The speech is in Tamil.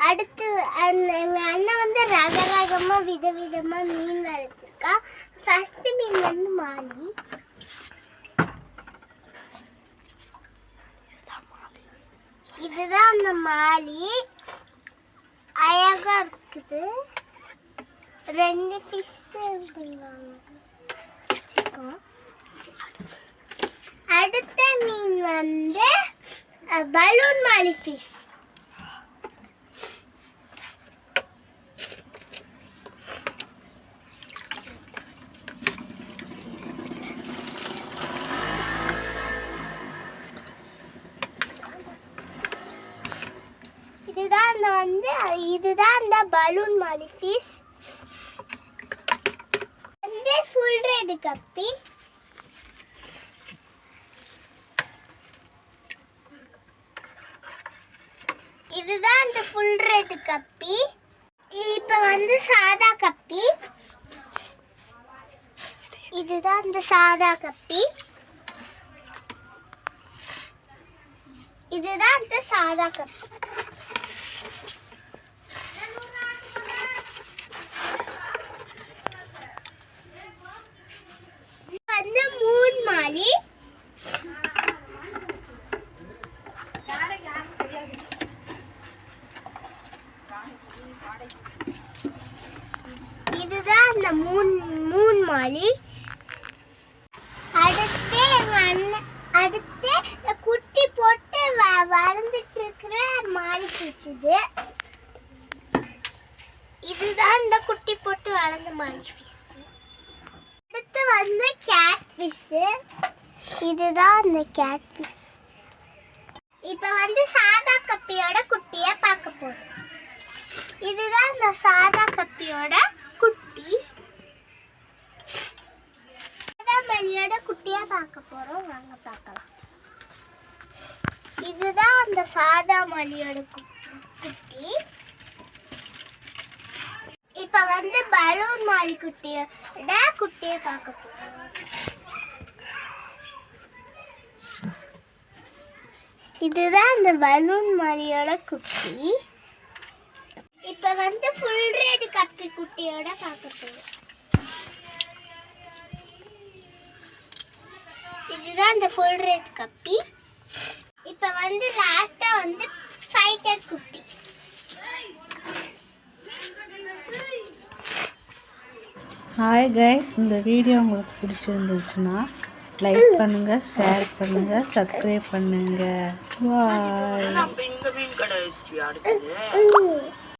அடுத்து எங்கள் அண்ணன் வந்து ரகரகமாக விதவிதமாக மீன் வளர்த்துருக்கா. ஃபஸ்ட்டு மீன் வந்து மாலி. இதுதான் அந்த மாலி, அழகா இருக்குது. 2 ஃபிஷ். அடுத்த மீன் வந்து பலூன் மாலி ஃபிஷ். இதுதான் அந்த பலூன் மாலி ஃபிஷ். வந்து ஃபுல் ரெட் கப்பி. இதுதான் அந்த ஃபுல் ரெட் கப்பி. இப்போ வந்து சாதா கப்பி. இதுதான் அந்த சாதா கப்பி. இதுதான் அந்த சாதா கப்பி. வந்து மூன் மாலி. இதுதான் அந்த மூன் மாலி. அடுத்து குட்டி போட்டு வளர்ந்துட்டு இருக்கிற மாலி ஃபிஷ் இது. இதுதான் இந்த குட்டி போட்டு வளர்ந்த மாலி ஃபிஷ். அடுத்து வந்து கேட் ஃபிஷ். இதுதான் அந்த கேட் ஃபிஷ். இப்போ வந்து சாதா கப்பியோட குட்டியை பார்க்க போறோம். இதுதான் இந்த சாதா கப்பியோட குட்டி. சாதா மலியோட குட்டியை பார்க்க போறோம், வாங்க பார்க்கலாம். இதுதான் அந்த சாதா மலியோட குட்டி. இப்ப வந்து பலூன் மாலி குட்டியை பார்க்க போறோம். இதுதான் அந்த பலூன் மாலியோட குட்டி. இப்ப வந்து ஃபுல் ரெட் கப்பி குட்டியோட பார்க்க போறோம். இதுதான் அந்த ஃபுல் ரெட் கப்பி. இப்ப வந்து லாஸ்டா வந்து ஃபைட்டர் குட்டி. ஹாய் கைஸ், இந்த வீடியோ உங்களுக்கு பிடிச்சிருந்துச்சுன்னா லைக் பண்ணுங்கள், ஷேர் பண்ணுங்கள், சப்ஸ்கிரைப் பண்ணுங்கள். பாய்.